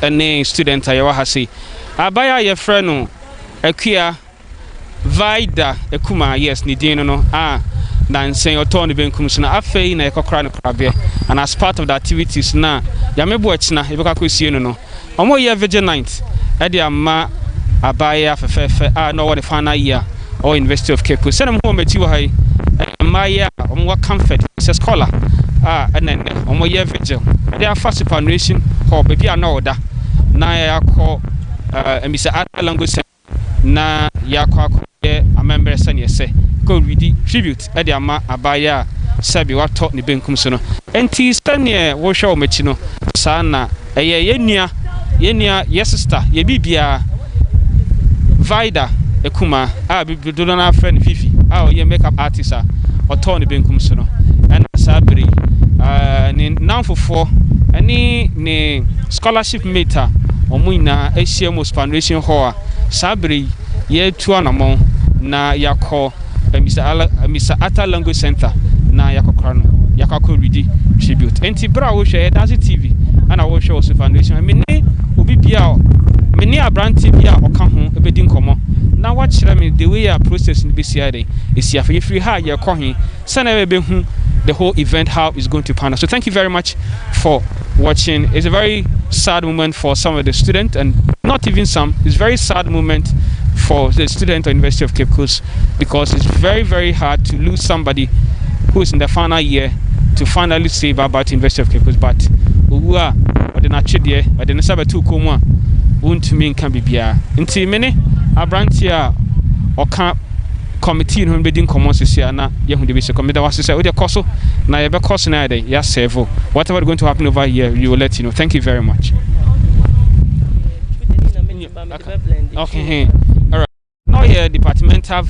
Any student I ever see. Abaya your friend no Ekuma Vida Ekuma yes ni din no na saying oton be nkum so na afei na ekokra no krabe and as part of the activities na ya mebo achina ebeka kosie no omo ye vigilant e de ama abaya fefefe no what the final year or University of Cape Coast send mo meti wo hai maya omo comfort is a scholar and then omo ye vigil they are fast superannuation or baby na order na ya ko Mr. A.K.A language na ya ko a member sen yese go read tribute e de ama abaya sabi wato ne benkum so no enti stanie wo hwe o machi no sa na ye nua ye sister ye bibia Vida Ekuma bibido na friend Vivi ye makeup artist oto ne benkum so no and sabri ni nanfofo ani ni scholarship meter omuina Asia most foundation hall sabri ye tuanamo na yakọ Mr. A.K.A language center na yakokra no yakako read tribute enti bra wo hwe Dazi TV ana wo hwe so foundation me ni obi bia me ni abranti bia oka ho ebedi nkomo na wa kire me the way a process ni be siade esi afa free ha ye kọ he sana we be hu the whole event how it's going to pan out. So thank you very much for watching. It's a very sad moment for some of the students and not even some. It's a very sad moment for the student at University of Cape Coast because it's very, very hard to lose somebody who is in the final year to finally save about University of Cape Coast. But who are the natural but the Sabatu Kuma won't mean can be beer. Until many Abrantia or camp committee who being commons this year na yehu de be committee was say we dey course na ye be course na dey ya serve whatever going to happen over here we will let you know. Thank you very much. Okay, all right. Now here departmental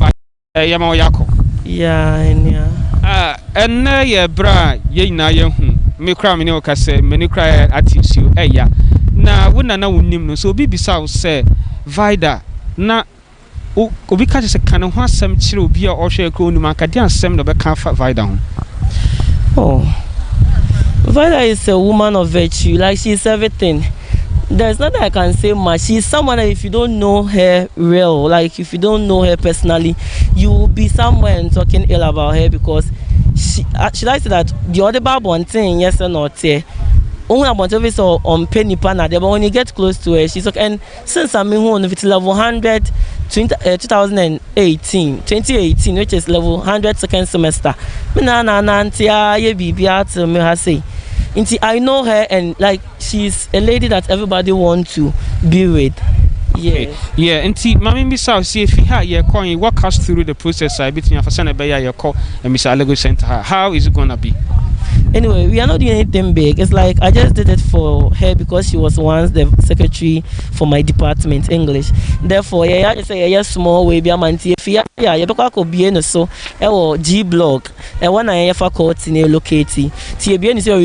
yama yako and ye bra ye na yehu me kra me ne o ka say me ne kra attitude you ya na wona na wonnim no so obi bisa wo say Vida na obi ka se kan ho asem kire obi a o hwe ekro onum aka de asem no be kan fa Vida ho. Vida is a woman of virtue, like she's everything. There's nothing I can say much. She's someone that if you don't know her real, like if you don't know her personally, you will be somewhere and talking ill about her because she likes that the other bad one thing yes or not only about service on penny pana there, but when you get close to her she's okay. And since I'm in one of it level 100 2018 which is level 100 second semester I know her and like she's a lady that everybody wants to be with. Yeah, and Mammy Miss South, see if he had your coin, walk us through the process. I between your son and Mr. A.K.A Center. How is it gonna be? anyway, we are not doing anything big. It's like I just did it for her because she was once the secretary for my department, English. Therefore, yeah, I say yeah, small way be a man. If yeah, you could be in so G block. And when I ever caught in a locate, you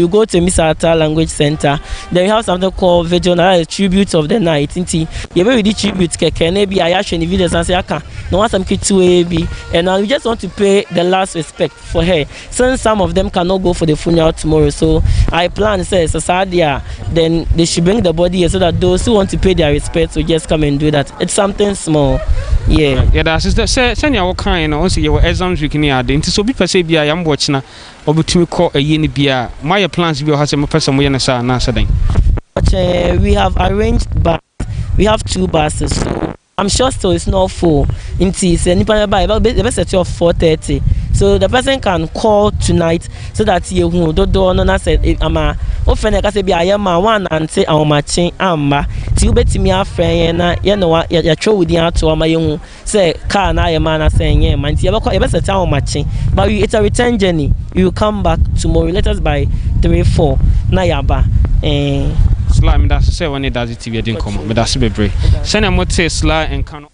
go to Misata Language Center. Then we have something called Regional Tribute of the Night. You be the tribute, maybe I actually videos and say, "Aka, no one some kid to AB," and we just want to pay the last respect for her. Since some of them cannot go for the funeral tomorrow, so I plan says Sadia, then they should bring the body here so that those who want to pay their respect will just come and do that. It's something small, yeah. Yeah, that's the send your kind. Also, your exams we can add into so be per se be I am watching now. Or between call a yeni beer. My plans will have some person we answer. We have arranged we have 2 buses, so I'm sure still it's not full. It's anybody by the best set of 4:30. So the person can call tonight so that you don't know said I'm a often I say be I am one and say I'm matching amba. You bet me a friend you know what you're true with the out to my young say car na your man saying yeah man you best tell matching. But it's a return journey. You come back tomorrow. Let us by 3-4 na yaba. Slime that's say when it does it TV didn't come but that's be brave. Send a motor slide and can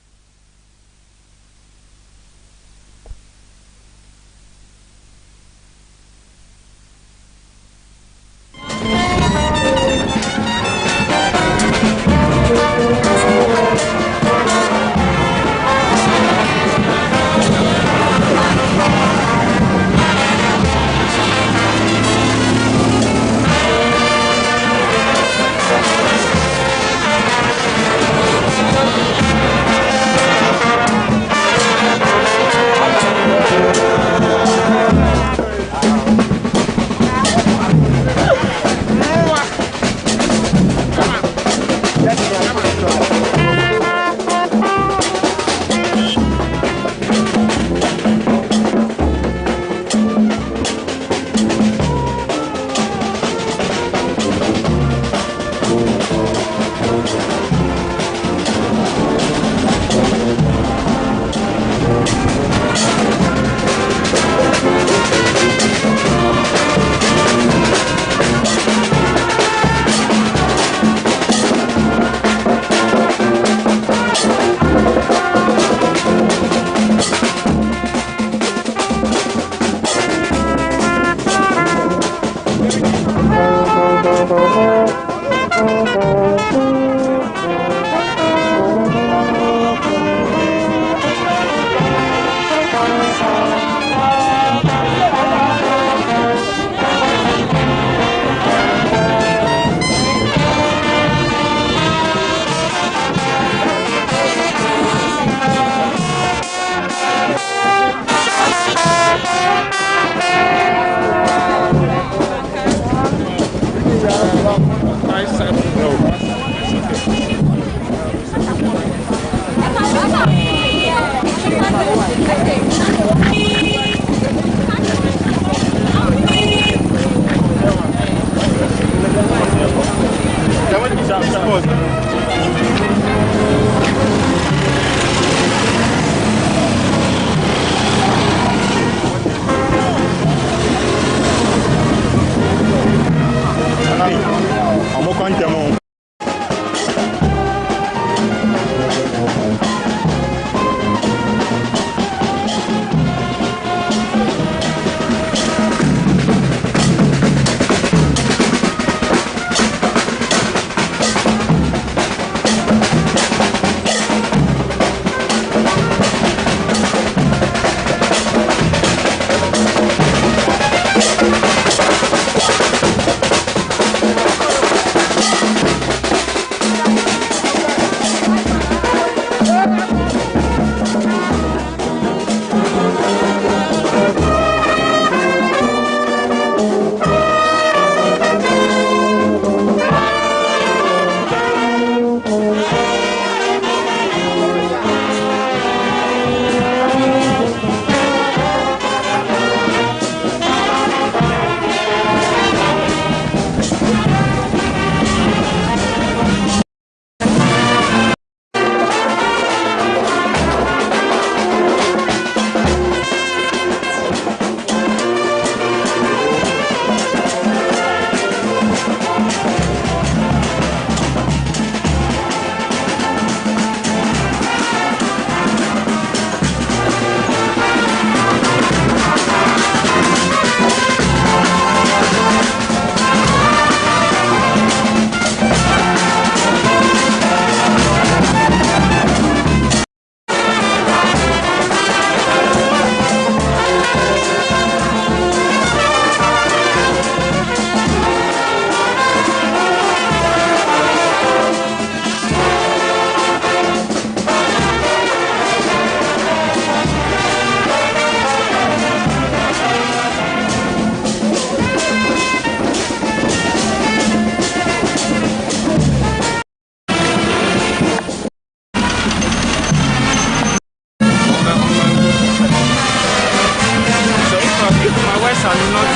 I will not.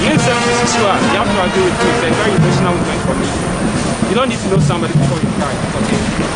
Listen, this is what you have to agree with me. It's a very emotional moment for me. You don't need to know somebody before you cry. Okay.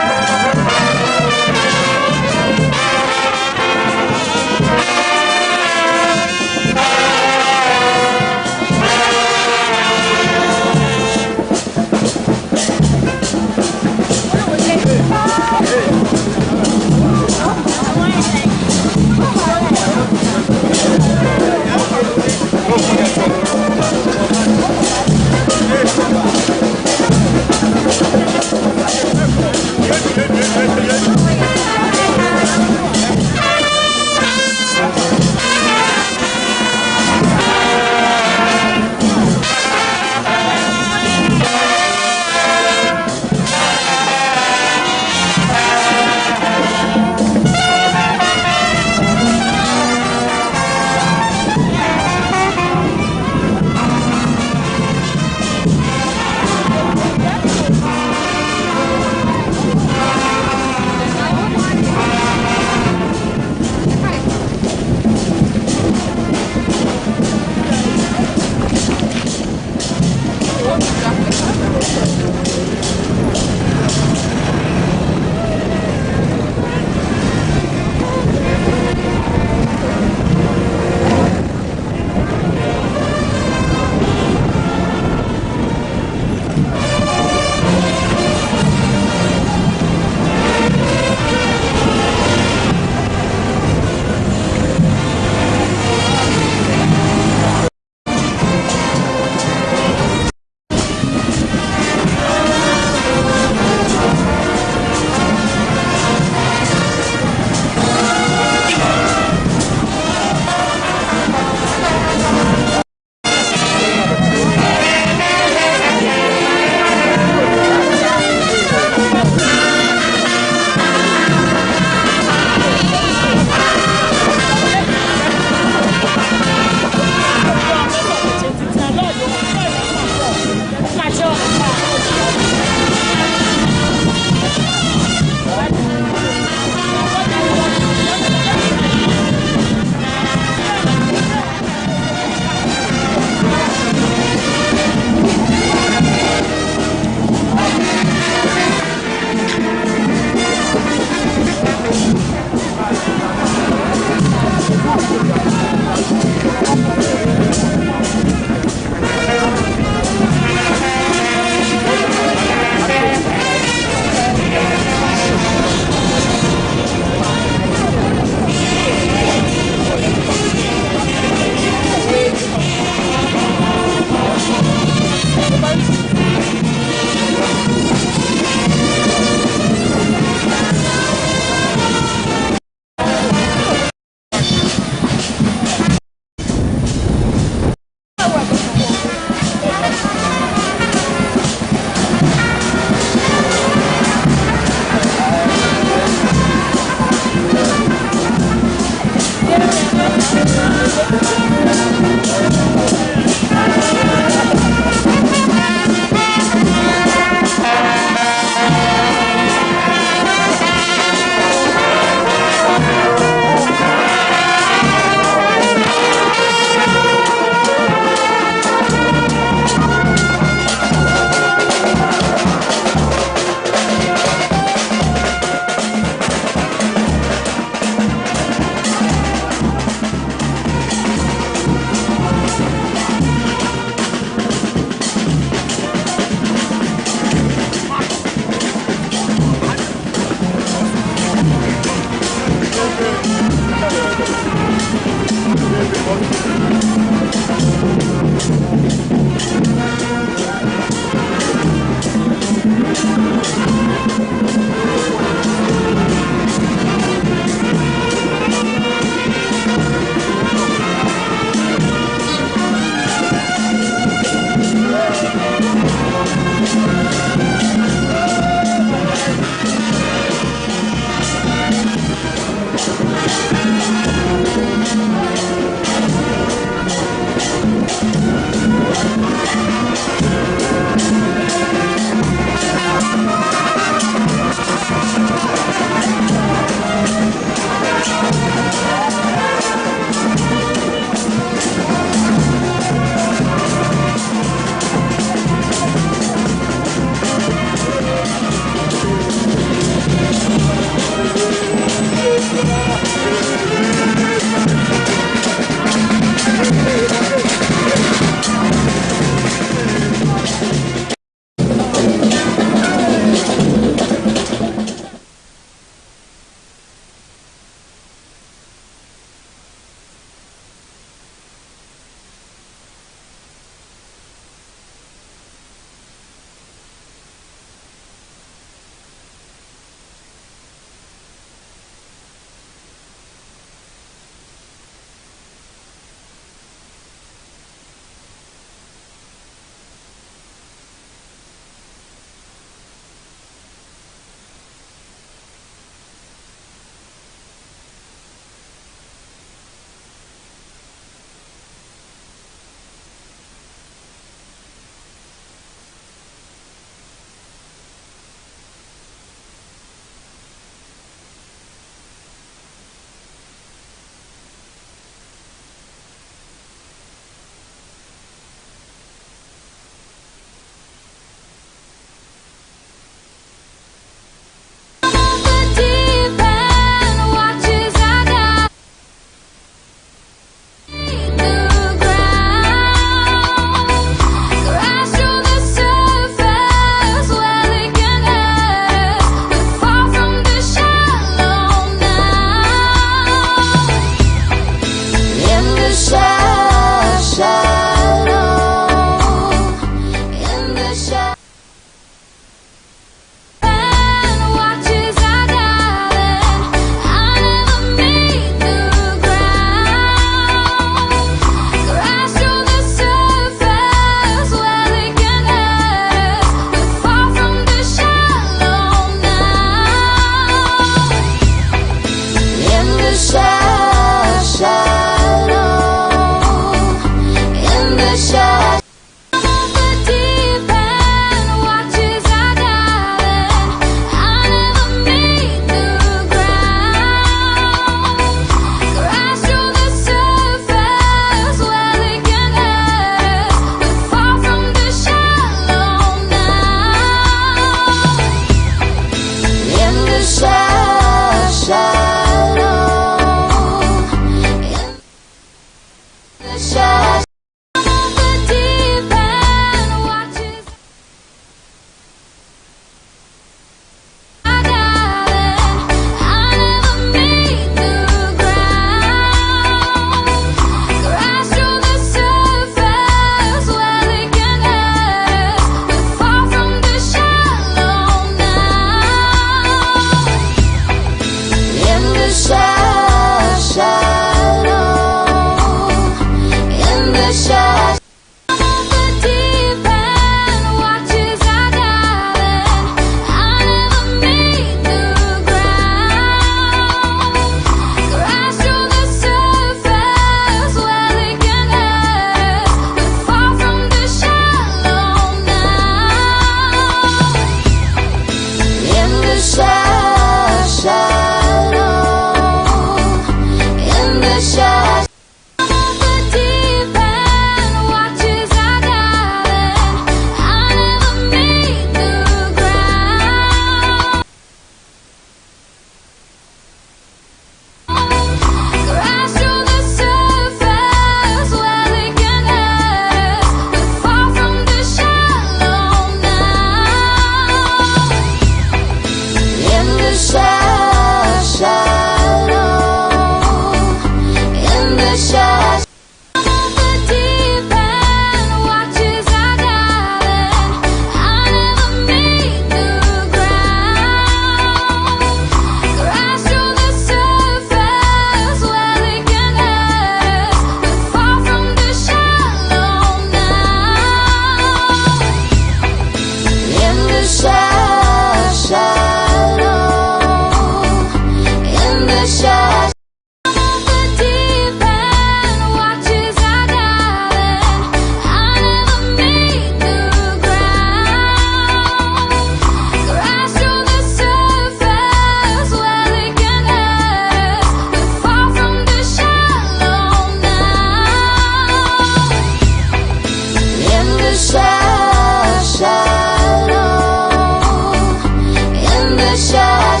shallow.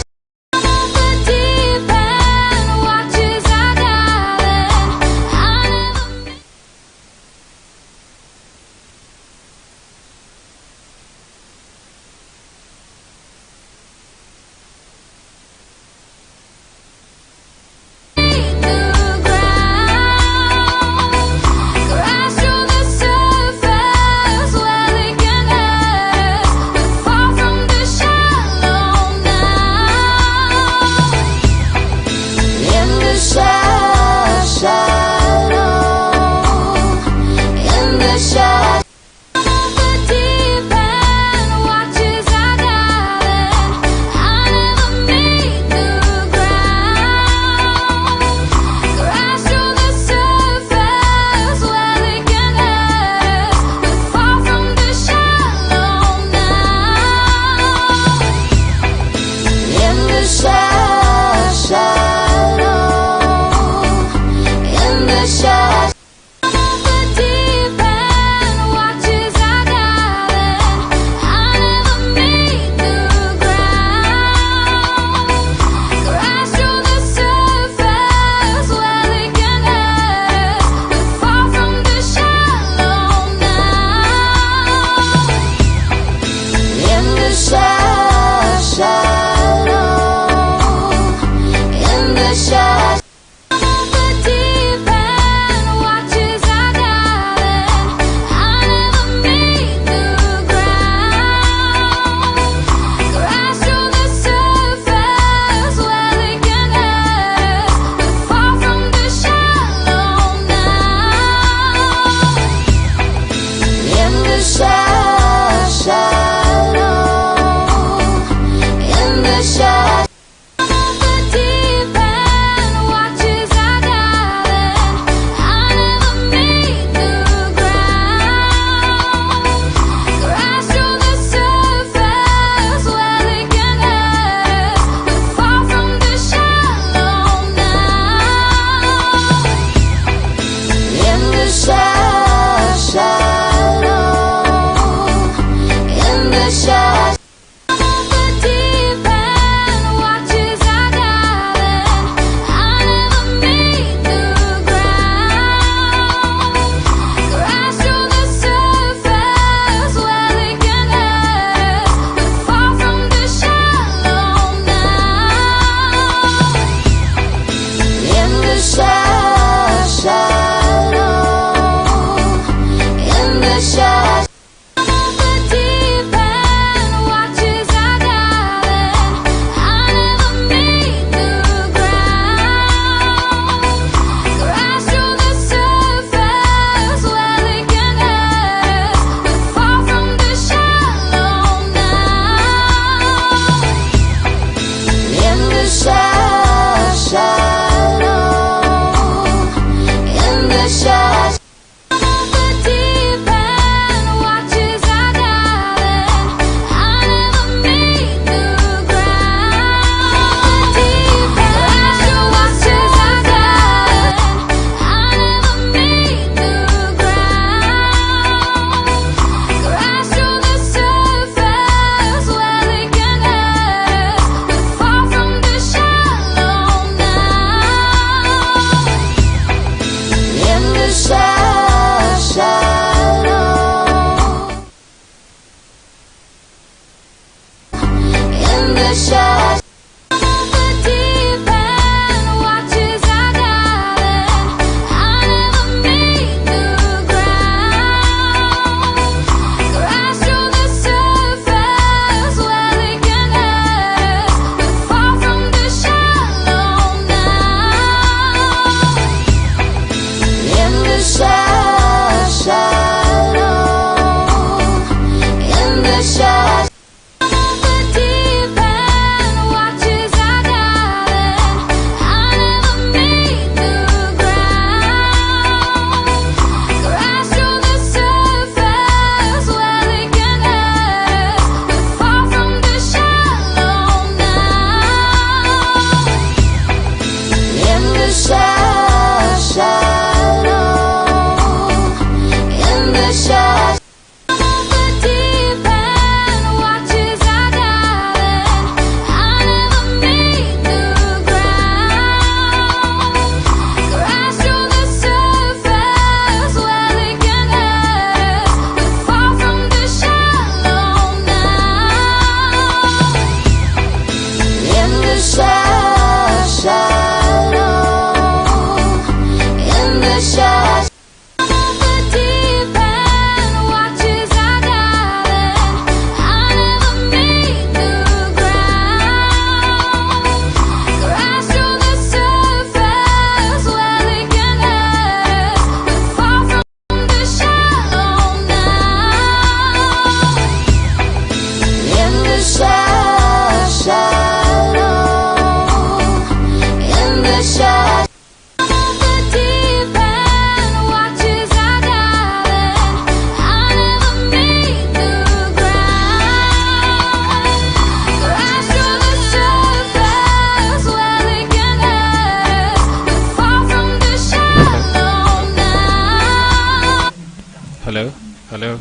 Hello.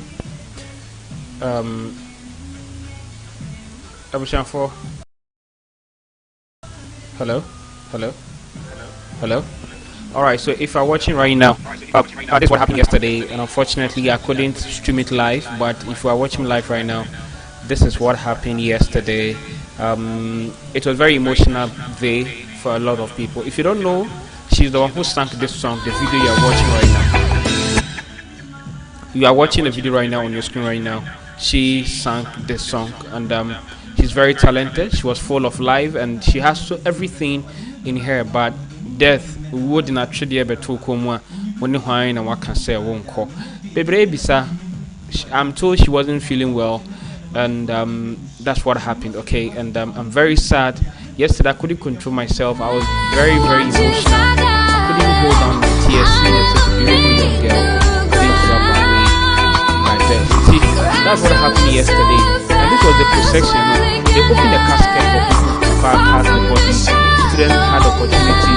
Abushanfo. Hello. All right. So if you're watching right now, this is what happened yesterday, and unfortunately I couldn't stream it live. But if you are watching live right now, this is what happened yesterday. It was very emotional day for a lot of people. If you don't know, she's the one who sang this song. The video you are watching right now. You are watching the video right now on your screen right now. She sang this song, and she's very talented. She was full of life, and she has everything in her. But death would not treat you better. When you and what can say won't call. Baby, I'm told she wasn't feeling well, and that's what happened. Okay, and I'm very sad. Yesterday I couldn't control myself. I was very emotional. I couldn't even hold down the tears seeing such a beautiful young girl. That's what happened yesterday, and this was the procession. They opened the casket for people to bypass the body. Students had opportunity,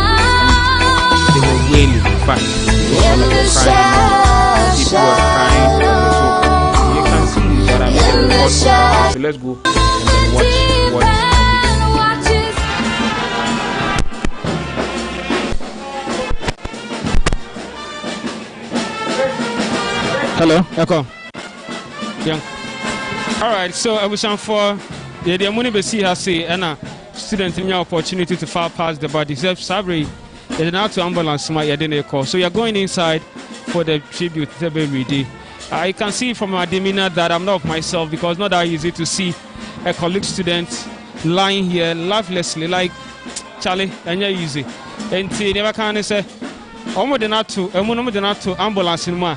and they were wailing. In fact, people were crying. People were crying. So you can see that I'm in the report. So let's go and then watch. Hello, Ekuma. Yeah. All right, so I was on for the money be see her say and student in your opportunity to far past the body. Sabri, they now to ambulance my yadene call. So you're going inside for the tribute to the I can see from my demeanor that I'm not of myself, because not that easy to see a college student lying here lifelessly like Charlie, and you're easy. And never can say almost not to ambulance in my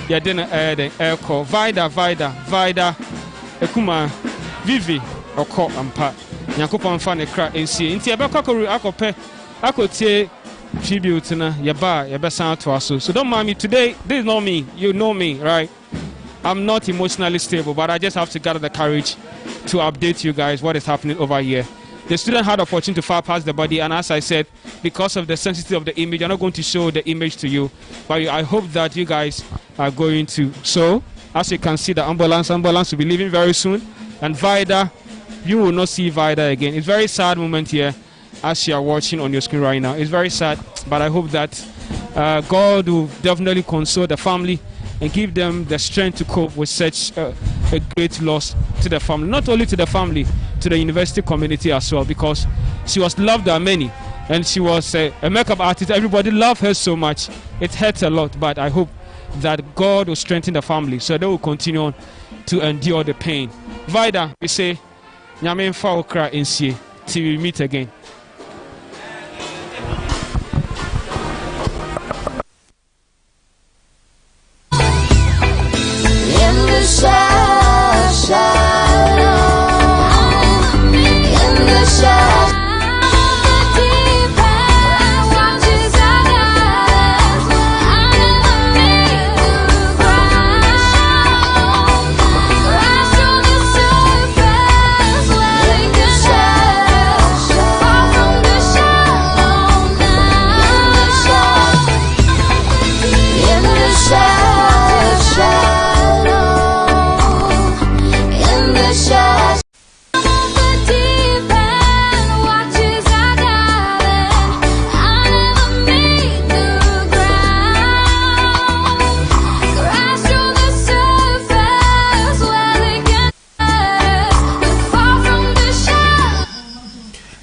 ya dena Ekuma Vida Ekuma Vivi oko ampa Nyankopon fa ne kra ensie nti ebekwakoru akope akotie tribute na yeba san to aso. So don't mind me today. This is not me. You know me, right? I'm not emotionally stable, but I just have to gather the courage to update you guys what is happening over here. The student had opportunity to far past the body, and as I said, because of the sensitivity of the image, I'm not going to show the image to you, but I hope that you guys are going to. So, as you can see, the ambulance will be leaving very soon, and Vida, you will not see Vida again. It's a very sad moment here, as you are watching on your screen right now. It's very sad, but I hope that God will definitely console the family and give them the strength to cope with such a great loss to the family. Not only to the family, to the university community as well, because she was loved by many, and she was a makeup artist. Everybody loved her so much. It hurts a lot, but I hope that God will strengthen the family so they will continue on to endure the pain. Vida, we say, Nyame mfa wo kra ensie till we meet again.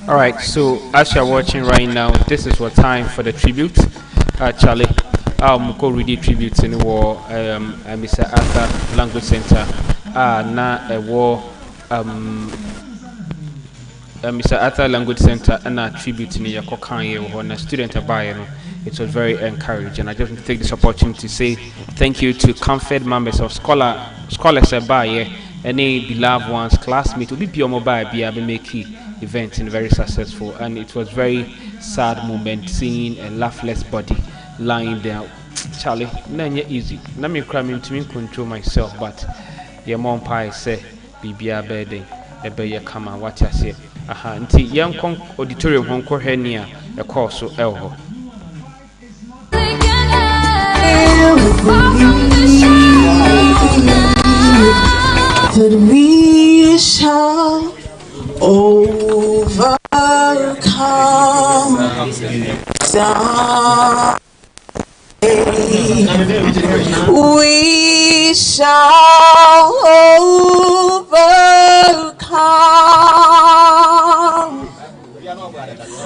All right, so as you're watching right now, this is what time for the tribute. Charlie, go read the tribute in the war. Mr. A.K.A Language Center. Na a war. Mr. A.K.A Language Center and a tribute in the Ekuma when a student buyer. It was very encouraging. I just want to take this opportunity to say thank you to comfort members of scholars buyer, any beloved ones, classmates. We be mobile be able to make event very successful, and it was very sad moment seeing a laughless body lying there. Charlie, none easy. Let me cram into me control myself, but your mom pie say be a birthday, a bear come and what I say. Until young auditorium won't call her near a course so elbow. That we shall overcome someday. We shall overcome.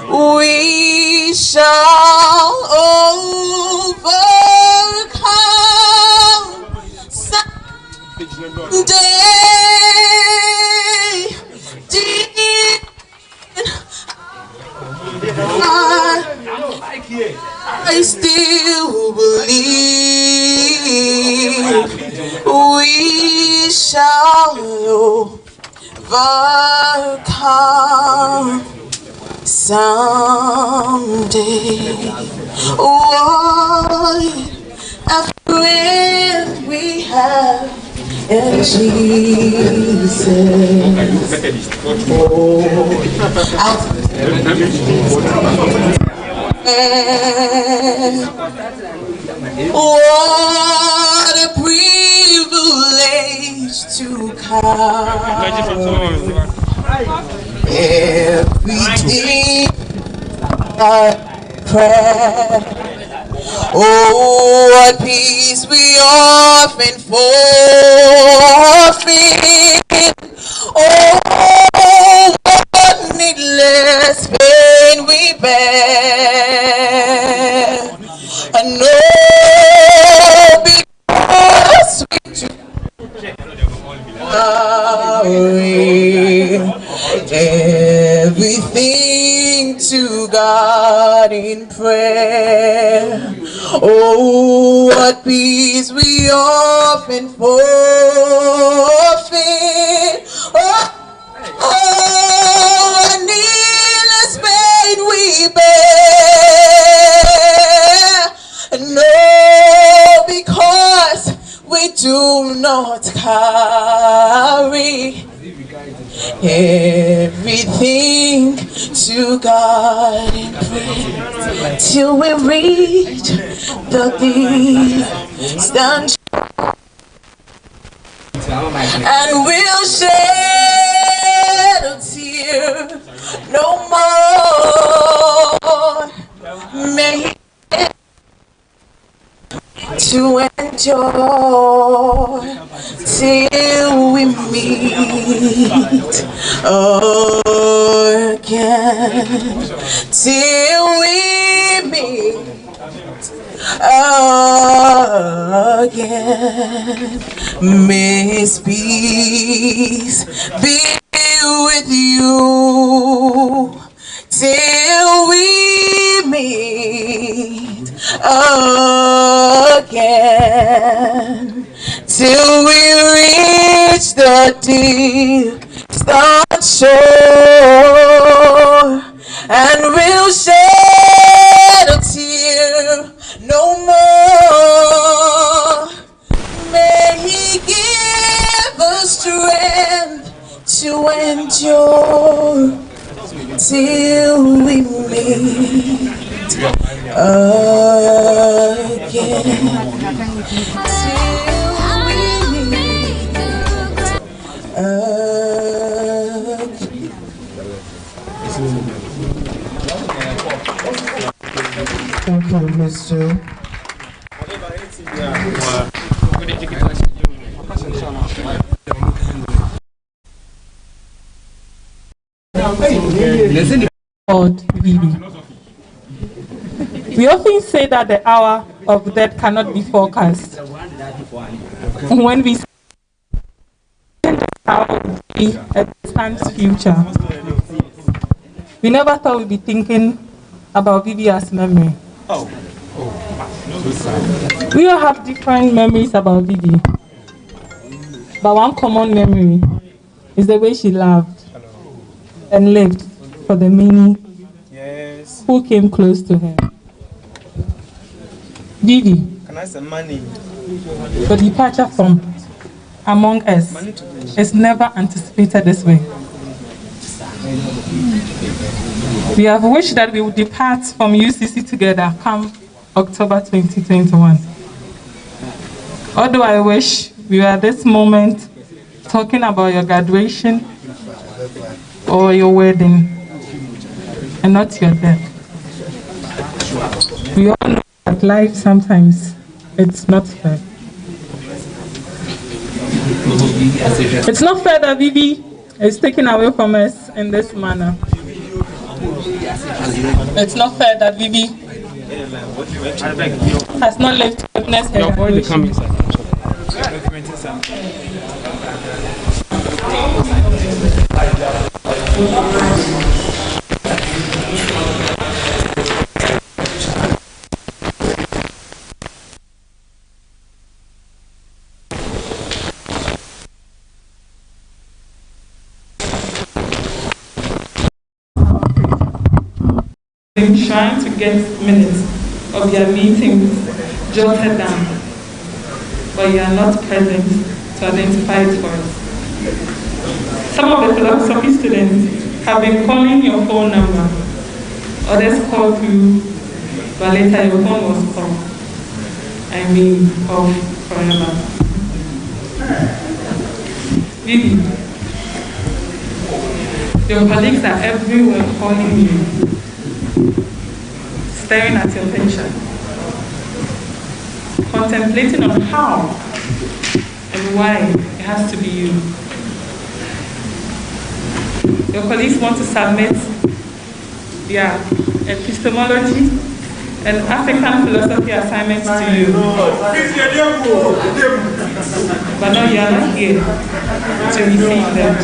We shall overcome someday. I still believe we shall overcome someday. What a friend we have in Jesus. What a privilege to come everything I pray. Oh, what peace we often forfeit. Oh, what needless pain we bear. And no, because we do everything to God in prayer. Oh, what peace we often forfeit. Oh, what needless pain we bear. No, because we do not carry everything to God in prayer till we reach the distant and we'll shed a tear no more. May to endure till we meet again, till we meet again. May His peace be with you till we meet again, till we reach the distant shore, and we'll shed a tear no more. May He give us strength to endure till we meet again. Thank you, Mr. called Vivi. We often say that the hour of death cannot be forecast. When we say the hour would be a distant future, we never thought we'd be thinking about Vivi as memory. We all have different memories about Vivi, but one common memory is the way she loved and lived for the many who came close to her. Vivi, the departure from among us is never anticipated this way. We have wished that we would depart from UCC together come October 2021. Although I wish we were at this moment talking about your graduation or your wedding and not your death. We all know that life sometimes it's not fair. It's not fair that Vivi is taken away from us in this manner. It's not fair that Vivi has not lived to witness her graduation. Trying to get minutes of your meetings jotted down, but you are not present to identify it for us. Some of the philosophy students have been calling your phone number. Others called you, but later your phone was called. I mean, off forever. Vivi, your colleagues are everywhere calling you, staring at your pension, contemplating on how and why it has to be you. Your colleagues want to submit their epistemology and African philosophy assignments to you. But now you are not here to receive them.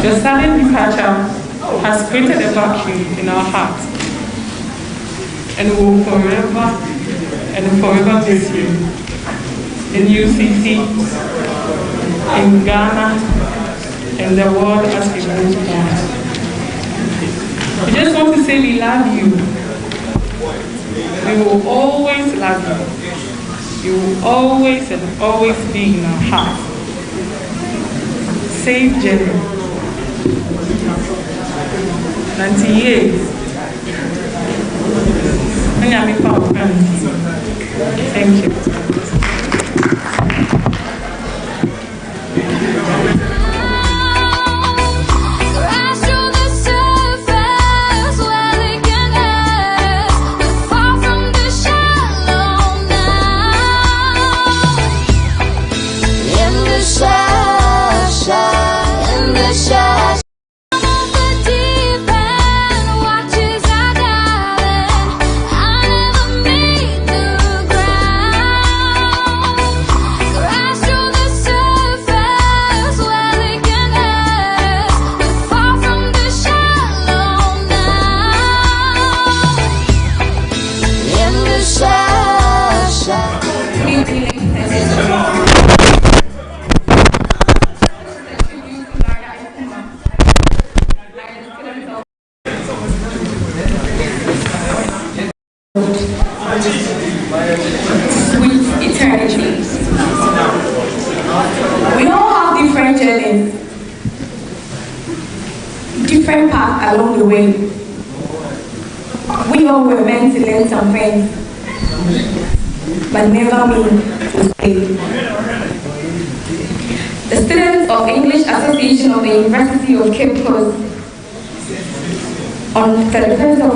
Your sudden departure has created a vacuum in our hearts, and we will forever miss you in UCC, in Ghana, and the world as we move on. We just want to say we love you. We will always love you. You will always and always be in our hearts. Safe journey. 90 years. Thank you. Sweet eternity. We all have different journeys, different paths along the way. We all were meant to learn some things, but never meant to stay. The students of English Association of the University of Cape Coast on 31st of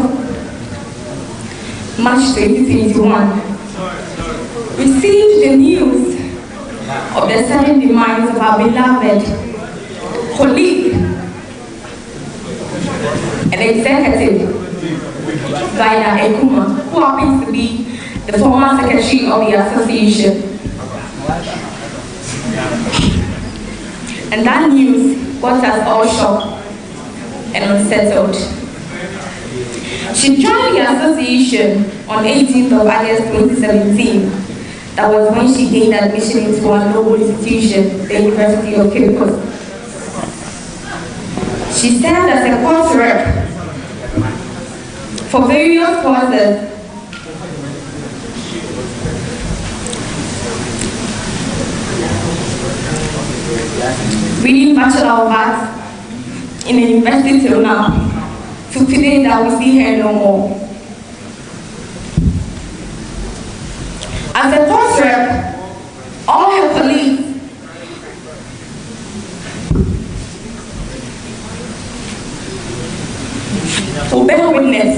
March 2021 received the news of the sudden demise of our beloved colleague, and executive, Vida Ekuma, who happens to be the former secretary of the association. And that news got us all shocked and unsettled. She joined the association on 18th of August 2017. That was when she gained admission into our noble institution, the University of Cape Coast. She served as a course rep for various courses reading Bachelor of Arts in the university till now. To today that we see her no more. As a course rep, all her colleagues will bear witness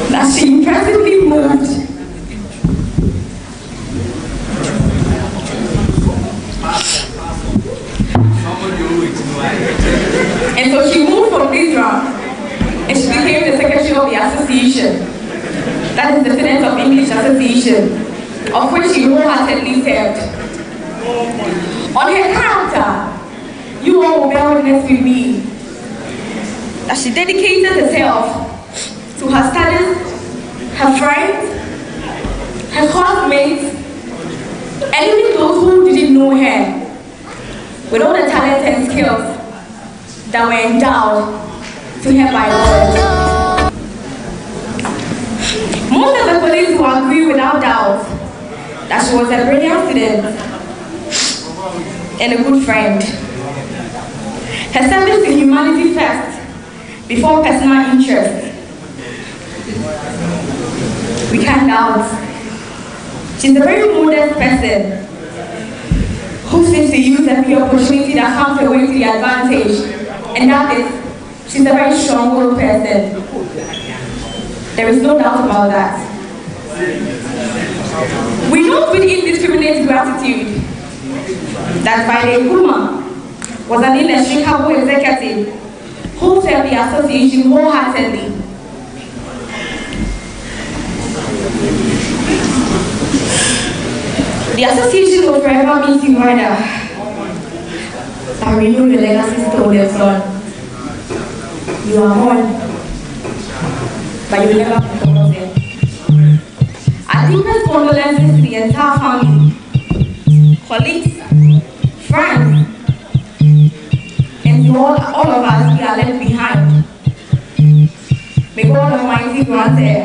that she impressively moved and so she moved from this round and she became the secretary of the association. That is the Students of English Association, of which she wholeheartedly served. On her character, you all will bear witness with me that she dedicated herself to her studies, her friends, her classmates, and even those who didn't know her, with all the talent and skills that were endowed to her by God. Most of the colleagues will agree without doubt that she was a brilliant student and a good friend. Her service to humanity first, before personal interest. We can't doubt. She's a very modest person who seems to use every opportunity that comes her way to the advantage. And that is, she's a very strong-willed person. There is no doubt about that. We know with indiscriminate gratitude that Vida Ekuma was an inextricable executive who served the association wholeheartedly. The association will forever miss you, Vida. I renew the legacy stolen son. You are one, but you will never be forgotten. Our deepest condolences to the entire family, colleagues, friends, and to all of us we are left behind. May God Almighty grant her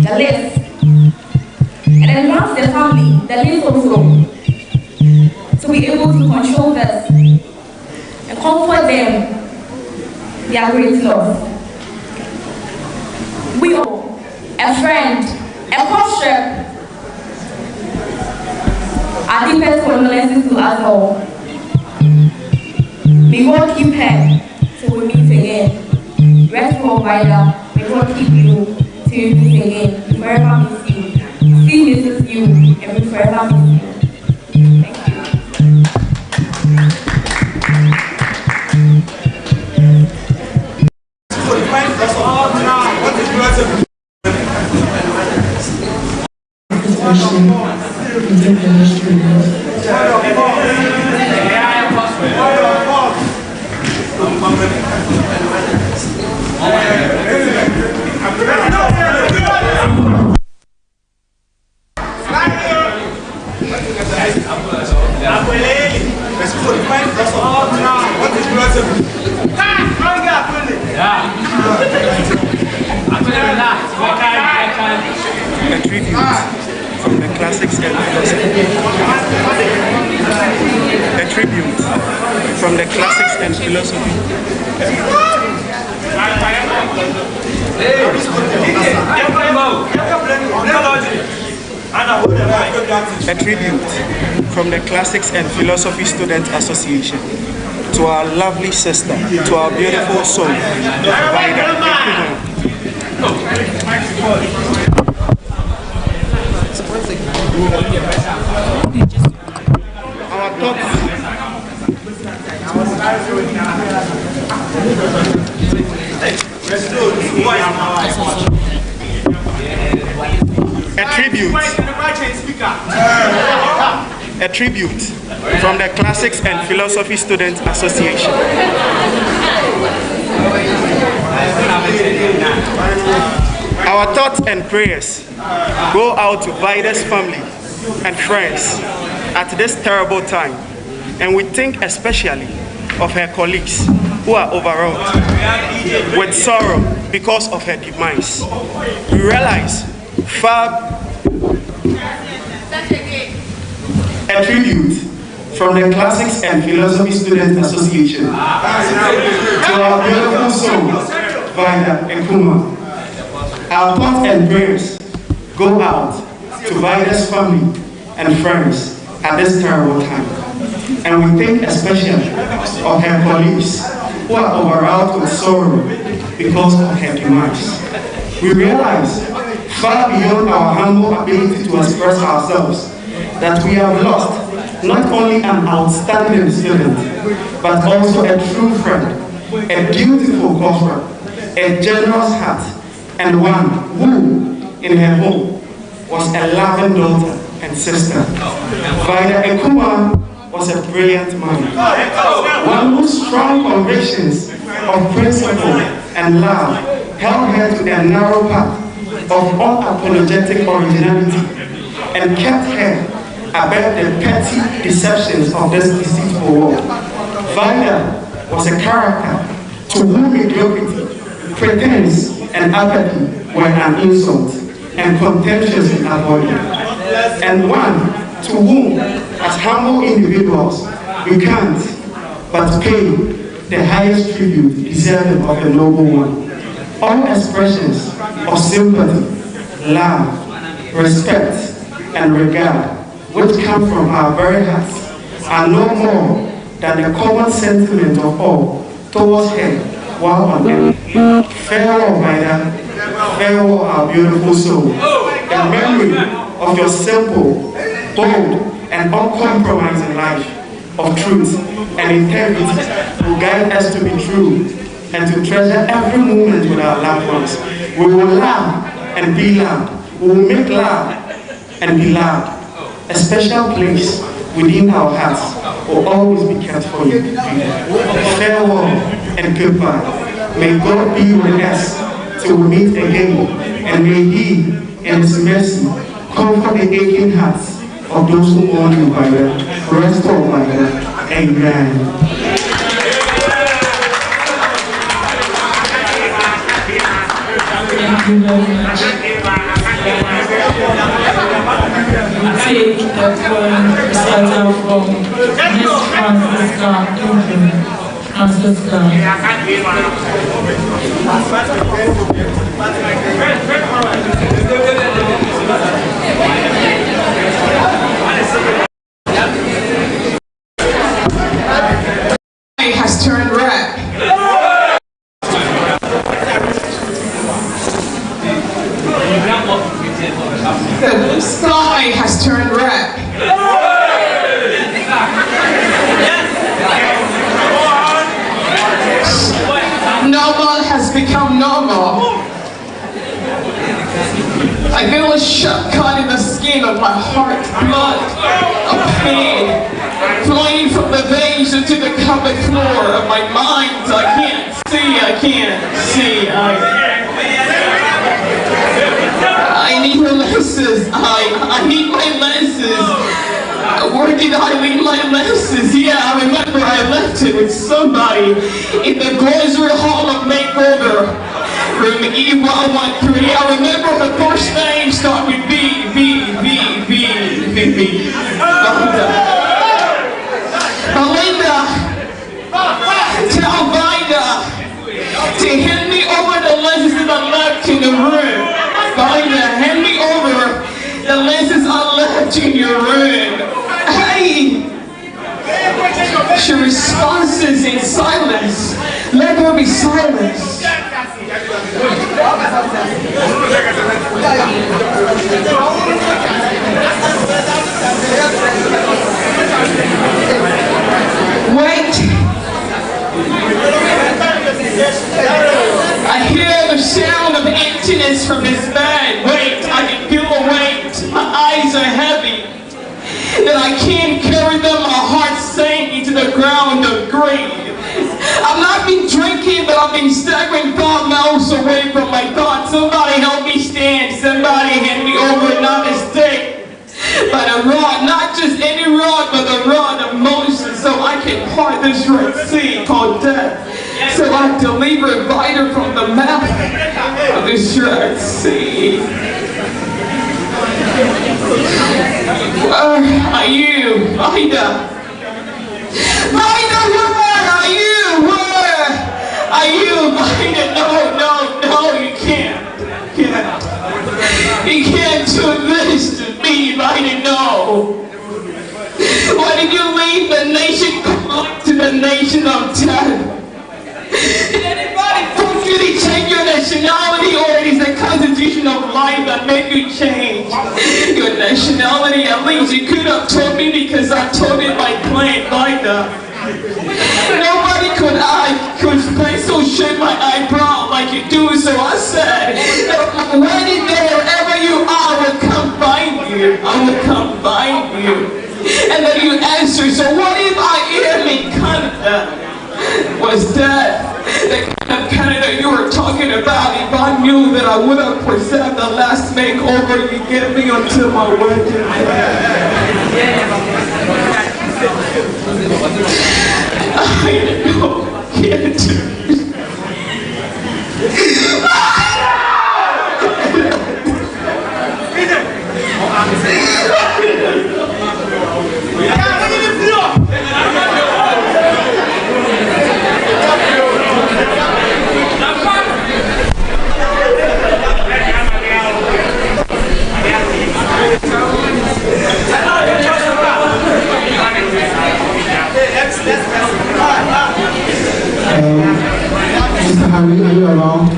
the list, and then grant the family the list also, to be able to control this and comfort them their great loss. We owe a friend, a course rep, our deepest condolences to us all. May God keep her till we meet again. Rest well, Vida. May God keep you till we meet again. We forever miss you. Still misses you, and we forever miss you. Thank you. A tribute from the classics and philosophy. A tribute from the classics and philosophy. A tribute from the Classics and Philosophy Student Association to our lovely sister, to our beautiful soul, Vida Ekuma. Our thoughts A tribute from the Classics and Philosophy Students Association. Our thoughts and prayers go out to Vida's family and friends at this terrible time, and we think especially of her colleagues who are overwhelmed with sorrow because of her demise. We realize a tribute from the Classics and Philosophy Students Association to our beautiful soul, Vida Ekuma. Our thoughts and prayers go out to Vida's family and friends at this terrible time. And we think especially of her colleagues who are overwhelmed with sorrow because of her demise. We realize, far beyond our humble ability to express ourselves, that we have lost not only an outstanding student, but also a true friend, a dutiful corporal, a generous heart, and one who, in her home, was a loving daughter and sister. Vida Ekuma was a brilliant man, one whose strong convictions of principle and love held her to a narrow path of unapologetic originality and kept her above the petty deceptions of this deceitful world. Vida was a character to whom mediocrity, pretense, and apathy were an insult and contemptuously avoided, and one to whom, as humble individuals, we can't but pay the highest tribute deserving of a noble one. All expressions of sympathy, love, respect, and regard which come from our very hearts are no more than the common sentiment of all towards her while on earth. Farewell, Vida. Farewell, our beautiful soul. The memory of your simple, bold, and uncompromising life of truth and integrity will guide us to be true and to treasure every moment with our loved ones. We will laugh and be loved. We will make love and be loved. A special place within our hearts will always be kept for you. Farewell and goodbye. May God be with us till we meet again, and may He, in His mercy, comfort the aching hearts of those who mourn you by the rest of my life. Amen. Thank you very much. We take the poem recital from Miss Francisca. Has turned red. The blue sky has turned red. Normal has become normal. I feel a sharp cut in the skin of my heart, blood of pain flowing from the veins into the covered floor of my mind. I can't see. I need my lenses. I need my lenses. Where did I leave my lenses? Yeah, I remember I left it with somebody in the grocery hall of makeover, room E113. I remember the first name start with V. Belinda, tell Vida to hand me over the lenses that I left in the room. Vida, hand me over the lenses I left in your room. Hey! She responds in silence. Let there be silence. Wait. this from this man. Wait, I can feel the weight. My eyes are heavy. That I can't carry them, my heart sank into the ground of grief. I've not been drinking, but I've been staggering 5 miles away from my thoughts. Somebody help me stand, somebody hand me over, not a mistake. By the rod, not just any rod, but the rod of Moses, so I can part this Red Sea called death. So I deliver Vida from the mouth of this Red Sea. Where are you, Vida? Vida, where are you? Where are you, Vida? No, you can't. You can't do this to me, Vida, no. Why did you leave the nation, come to the nation of death? Did anybody force you to change your nationality, or it is the constitution of life that made you change your nationality? At least you could have told me, because I told it by plain Vida. Nobody could so shave my eyebrow like you do, so I said, when in there, wherever you are, I will come find you. I will come find you. And then you answer, so what if I am in Canada? Was that the kind of Canada you were talking about? If I knew that I would have preserved the last makeover you gave me until my wedding I know, I can't do it. Mr. Harry, are you around?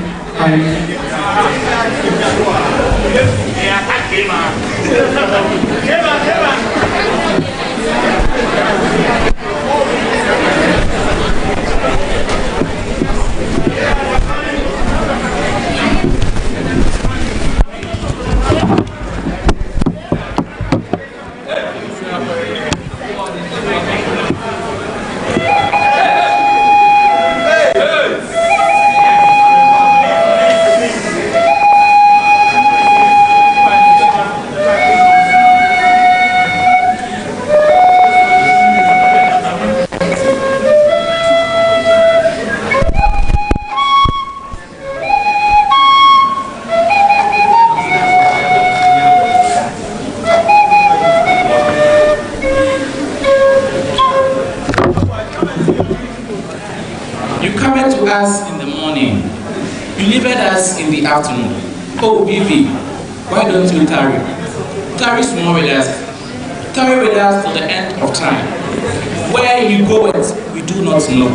Us in the morning, you delivered us in the afternoon. Oh, Vivi, why don't you tarry? Tarry small with us. Tarry with us to the end of time. Where you go it, we do not know.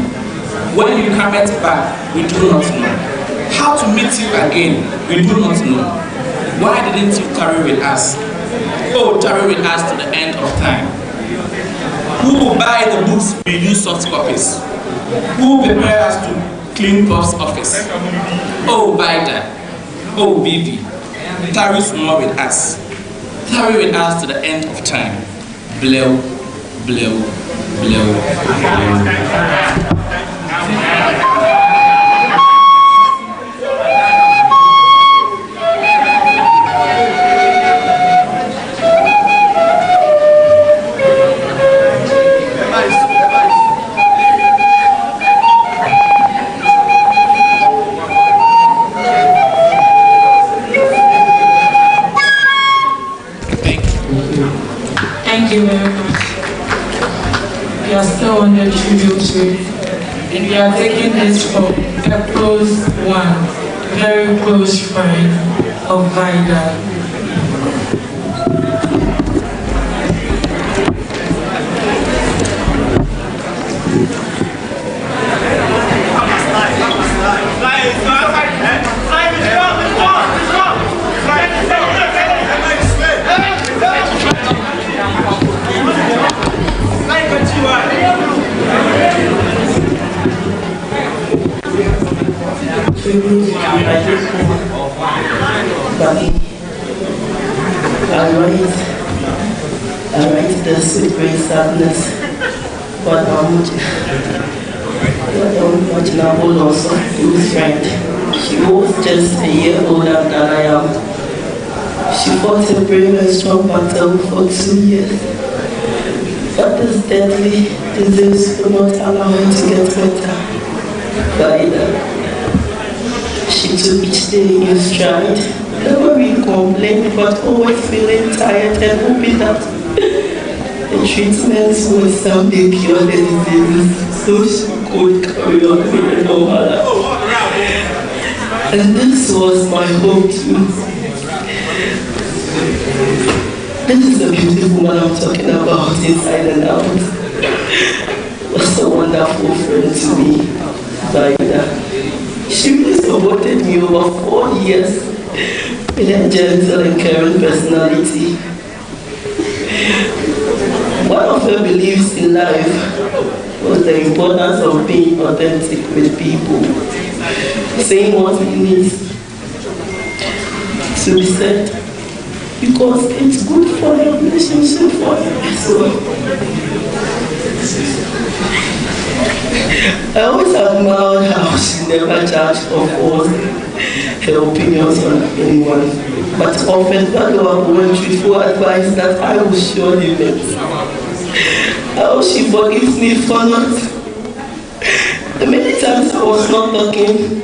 When you come back, we do not know. How to meet you again, we do not know. Why didn't you tarry with us? Oh, tarry with us to the end of time. Who will buy the books we use soft copies? Who will prepare us to clean Bob's office? Oh, Vida, oh, Vivi, tarry small with us. Tarry with us to the end of time. Blow, blow, blow, blow. Thank you very much. We are still on the tribute trip, and we are taking this from a close one, very close friend of Vida. I write this with great sadness, but I'm imaginable also who's friend. She was just a year older than I am. She fought a brave and strong battle for 2 years. But this deadly disease will not allow her to get better. Vida, she took each day in stride, never really complained, but always feeling tired and hoping that the treatments would someday cure the disease so she could carry on with a normal life. And this was my hope too. This is the beautiful woman I'm talking about, inside and out. Was a wonderful friend to me, Vida. She really supported me over 4 years with her gentle and caring personality. One of her beliefs in life was the importance of being authentic with people, saying what it needs to be said, because it's good for your relationship for you as well. I always admired how she never judged or forced her opinions on anyone, but often valuable and truthful advice that I will surely miss. How she forgives me for not. The many times I was not talking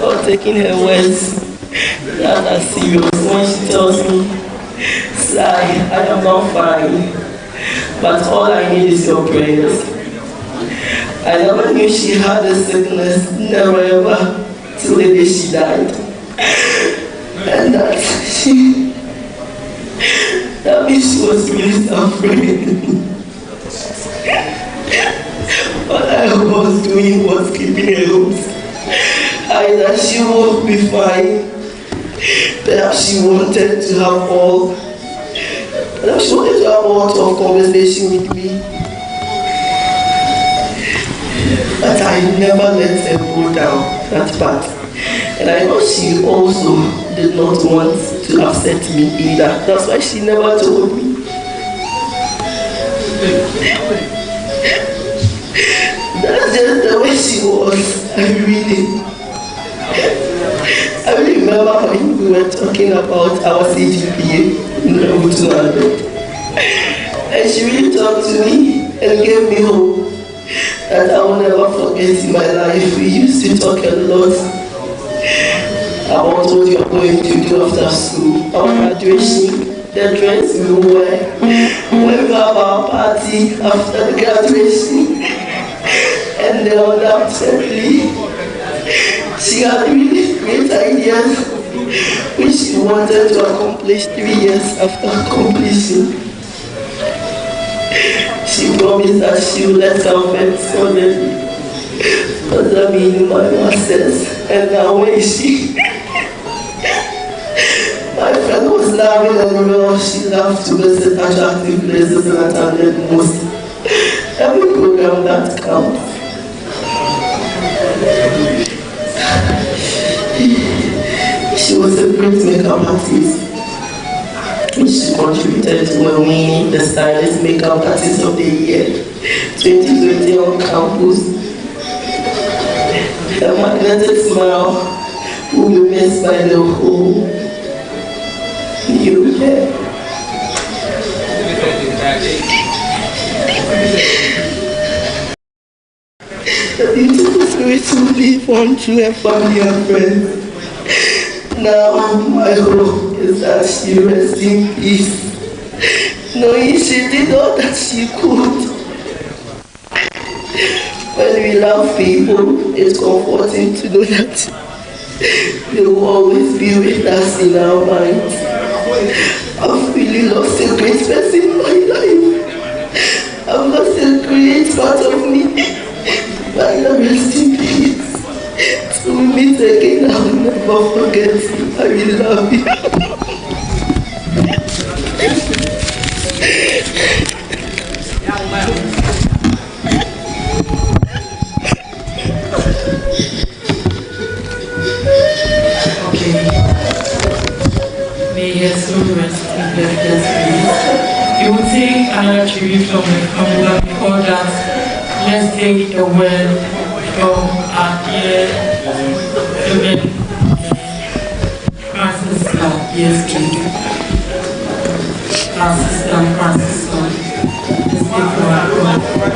or taking her words that are serious when she tells me, "Sai, I am not fine, but all I need is your prayers." I never knew she had a sickness, never ever, till the day she died. And that means she was really suffering. All I was doing was keeping her hopes. Either she would be fine, perhaps she wanted to have all, perhaps she wanted to have a lot of conversation with me. But I never let her go down that path. And I know she also did not want to upset me either. That's why she never told me. That's just the way she was. I really remember when we were talking about our CGPA in level 200. And she really talked to me and gave me hope that I will never forget in my life. We used to talk a lot about what you are going to do after school, our graduation, the dress we wear, when we have our party after the graduation, and then undoubtedly, she had really great ideas which she wanted to accomplish 3 years after completion. She promised that she would let her friends suddenly further me in my masters, and now where is she? My friend was laughing and well, she loved to visit attractive places and attended most every program that counts. She was a great makeup artist. She contributed to winning the Stylist Makeup Artist of the Year 2020 on campus. Her magnetic smile will be missed by the whole new year. The beautiful spirit will live on through her family and friends. Now my hope is that she rests in peace, knowing she did all that she could. When we love people, it's comforting to know that they will always be with us in our minds. I've really lost a great person in my life. I've lost a great part of me. But rest in peace. Till we meet again, I will never forget you. I will love you. Okay. May her soul to receive the blessings. It will take another tribute from the commander. Before that, let's take a word from our dear Francis. Yes, please. Our sister Francis. Let's take a word.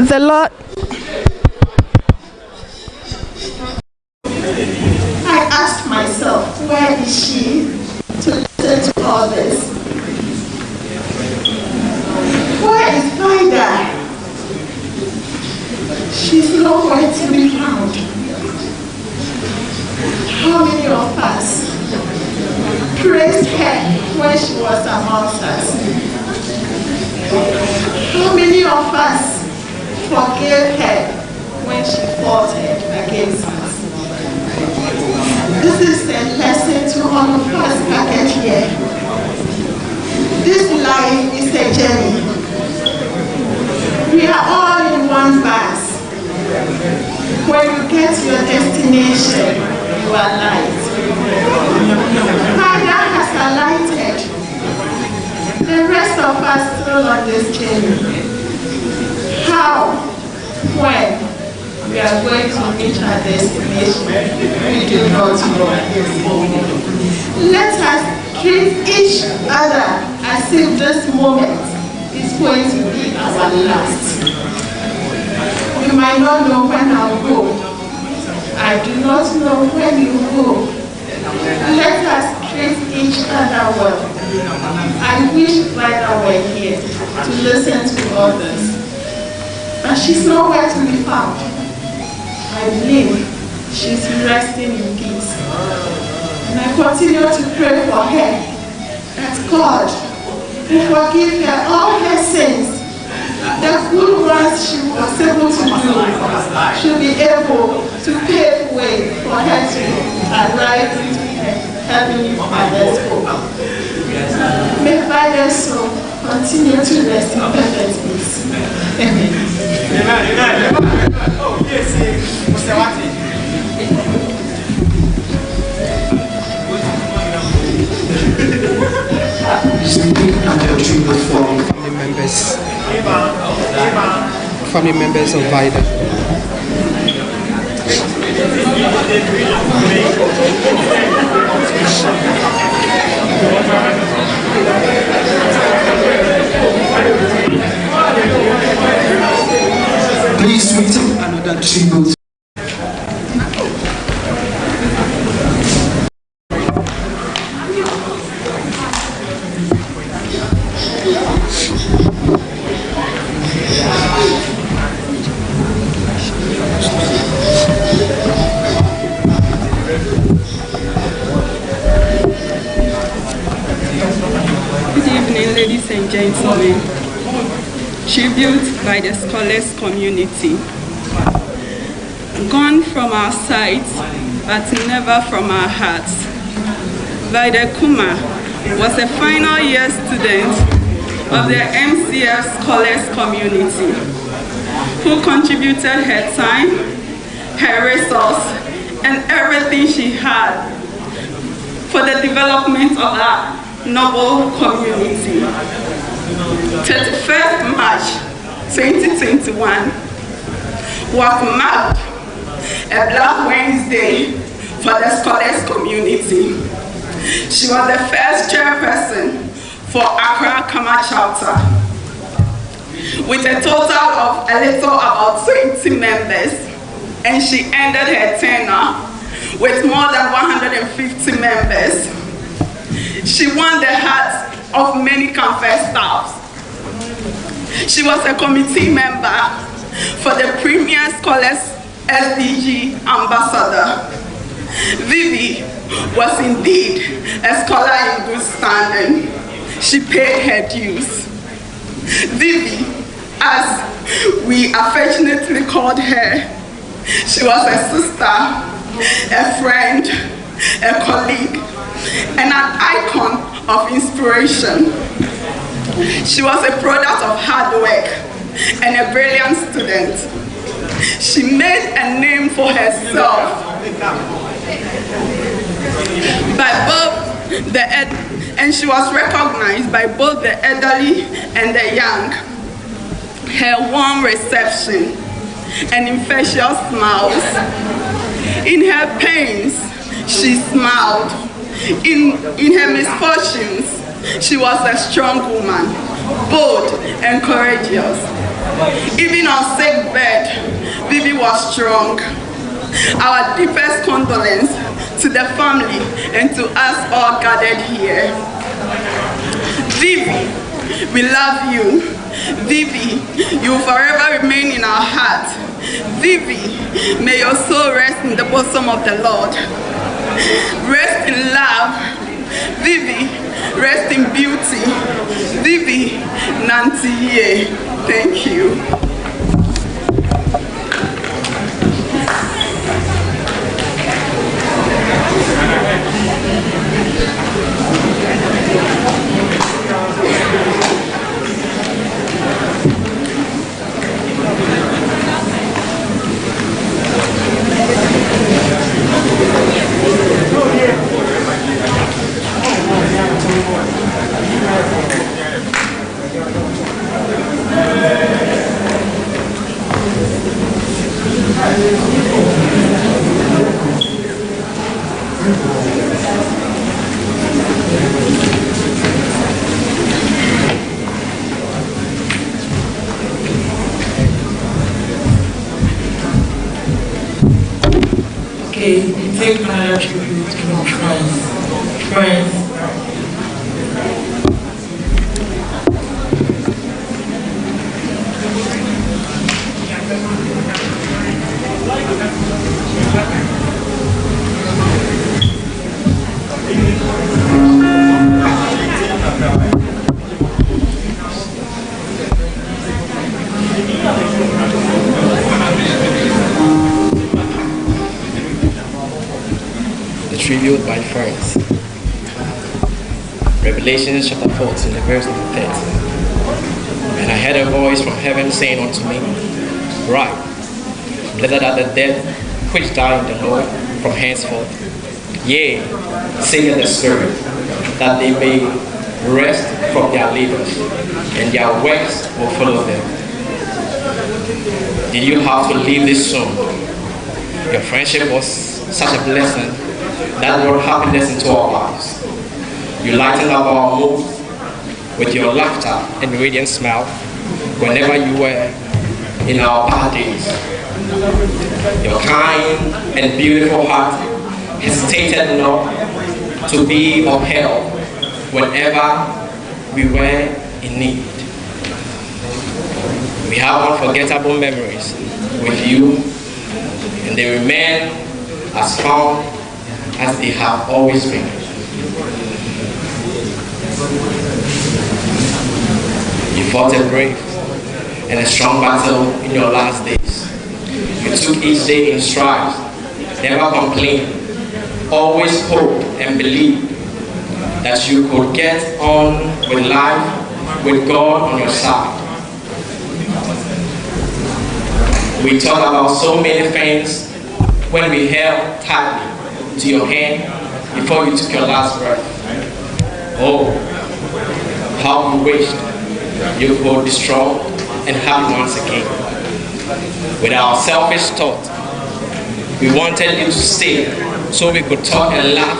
The Lord. I asked myself, where is she to listen to all this? Where is Vida? She's nowhere to be found. How many of us praised her when she was amongst us? How many of us forgave her when she fought against us? This is a lesson to all of us gathered here. This life is a journey. We are all in one bus. When you get to your destination, you are light. Vida has alighted. The rest of us still on this journey. How, when we are going to reach our destination, we do not know. Let us treat each other as if this moment is going to be our last. You might not know when I'll go. I do not know when you go. Let us treat each other well. I wish Vida were here to listen to others, but she's nowhere to be found. I believe she's resting in peace. And I continue to pray for her, that God will forgive her all her sins. The good ones she was able to do, she'll be able to pave the way for her to arrive into her heavenly Father's home. May Vida's soul continue to rest in perfect peace. Amen. Oh, yes, family members of Vida. Please, we take another tribute. Ladies and gentlemen, tribute by the scholars community. Gone from our sight, but never from our hearts. Vida Ekuma was a final year student of the MCF scholars community who contributed her time, her resource, and everything she had for the development of our noble community. 31st March 2021 was marked a Black Wednesday for the scholars community. She was the first chairperson for A.K.A chapter, with a total of a little about 20 members, and she ended her tenure with more than 150 members. She won the hearts of many campus staffs. She was a committee member for the Premier Scholars SDG Ambassador. Vivi was indeed a scholar in good standing. She paid her dues. Vivi as we affectionately called her. She was a sister, a friend, a colleague, and an icon of inspiration. She was a product of hard work and a brilliant student. She made a name for herself and she was recognized by both the elderly and the young. Her warm reception and infectious smiles. In her pains, she smiled. In her misfortunes, she was a strong woman, bold and courageous. Even on sick bed, Vivi was strong. Our deepest condolence to the family and to us all gathered here. Vivi, we love you. Vivi, you will forever remain in our hearts. Vivi, may your soul rest in the bosom of the Lord. Rest in love. Vivi, rest in beauty. Vivi, Nantiye. Thank you. Okay, take another tribute from friends. Tribute by friends. Revelation chapter 14, the verse number 13. And I heard a voice from heaven saying unto me, Write, blessed are the dead which die in the Lord from henceforth. Yea, saith the Spirit, that they may rest from their labors, and their works will follow them. Did you have to leave this soon? Your friendship was such a blessing that brought happiness into our lives. You lightened up our mood with your laughter and radiant smile whenever you were in our bad days. Your kind and beautiful heart hesitated not to be of help whenever we were in need. We have unforgettable memories with you, and they remain as fond as they have always been. You fought a brave and a strong battle in your last days. You took each day in stride, never complained, always hoped and believed that you could get on with life with God on your side. We talked about so many things when we held tightly to your hand before you took your last breath. Oh, how we wished you could be strong and happy once again. With our selfish thought, we wanted you to stay so we could talk and laugh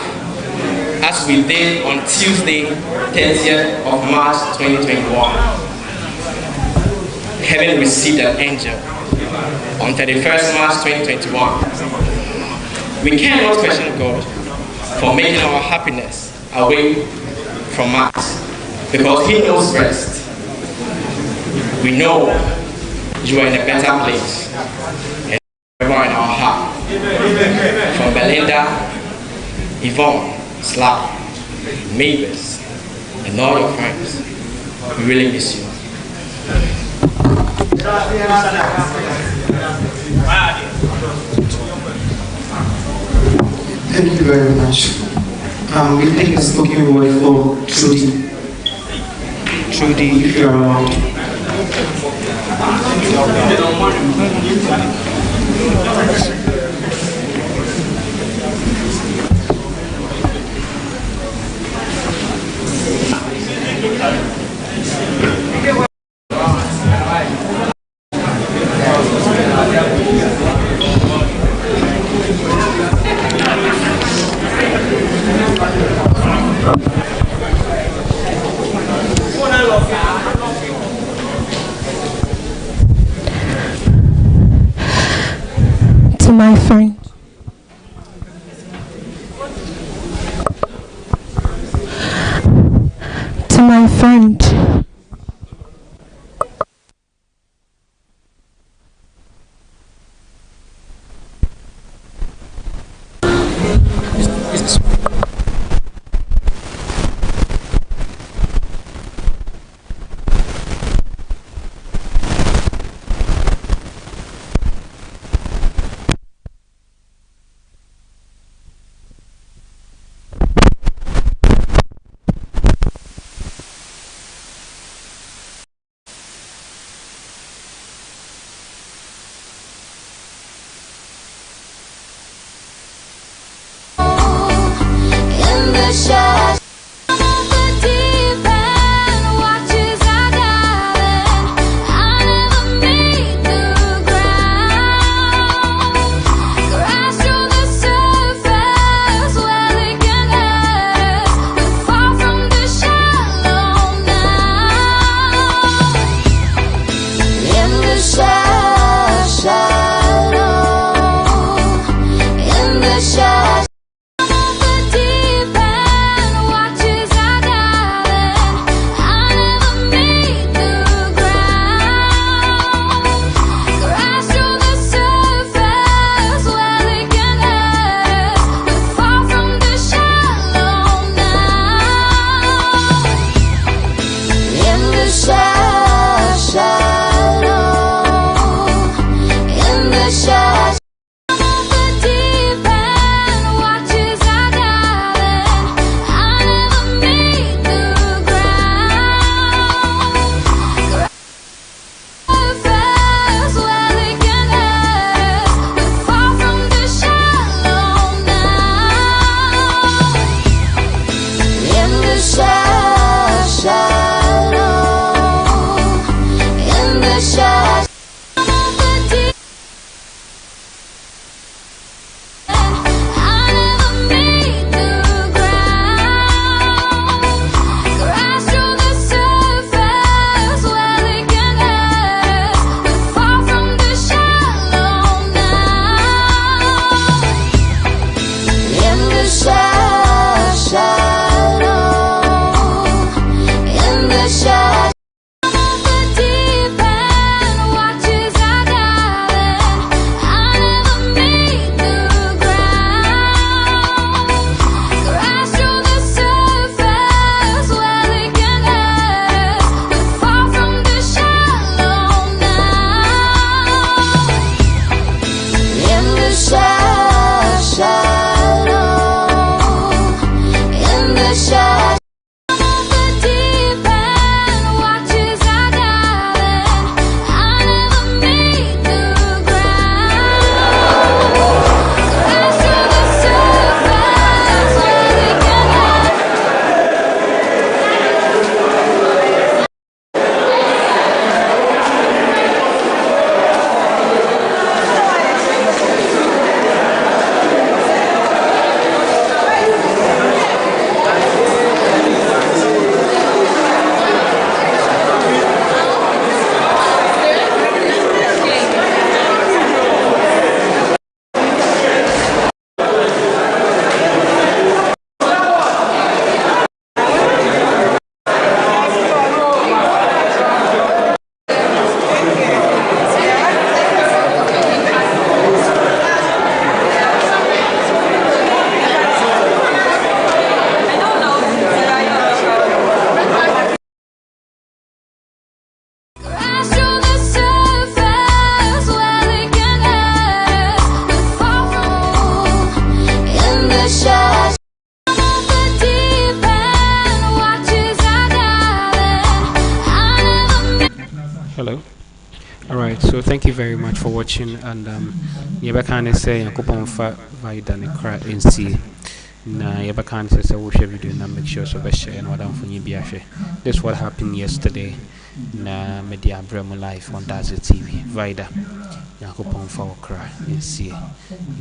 as we did on Tuesday, 30th of March 2021. Heaven received an angel on 31st March 2021. We cannot question God for making our happiness away from us, because He knows best. We know you are in a better place, and forever in our heart. From Belinda, Yvonne, Slav, Mavis, and all your friends, we really miss you. Thank you very much. We take a spoken word for Trudy. Trudy, if you are around. To my friend, to my friend, Hello. All right, so thank you very much for watching, and yɛbɛka say Yakupon fa Vida Ekuma NC na yɛbɛka say wo share video na make sure so be share and wadam for bi ahwe. This what happened yesterday na media bremo live on Dazzle TV. Vida Yakupon fa Ekuma NC.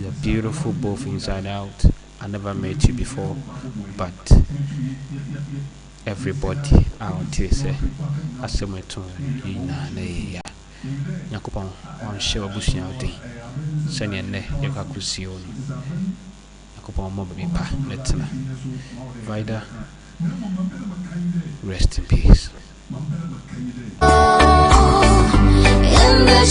You're beautiful both inside out. I never met you before, but everybody out here say asemeto ina na ya Yakupon on show bushia odi sene ne yakakusi oni Yakupon mo be pa letna Vida, rest in peace. In the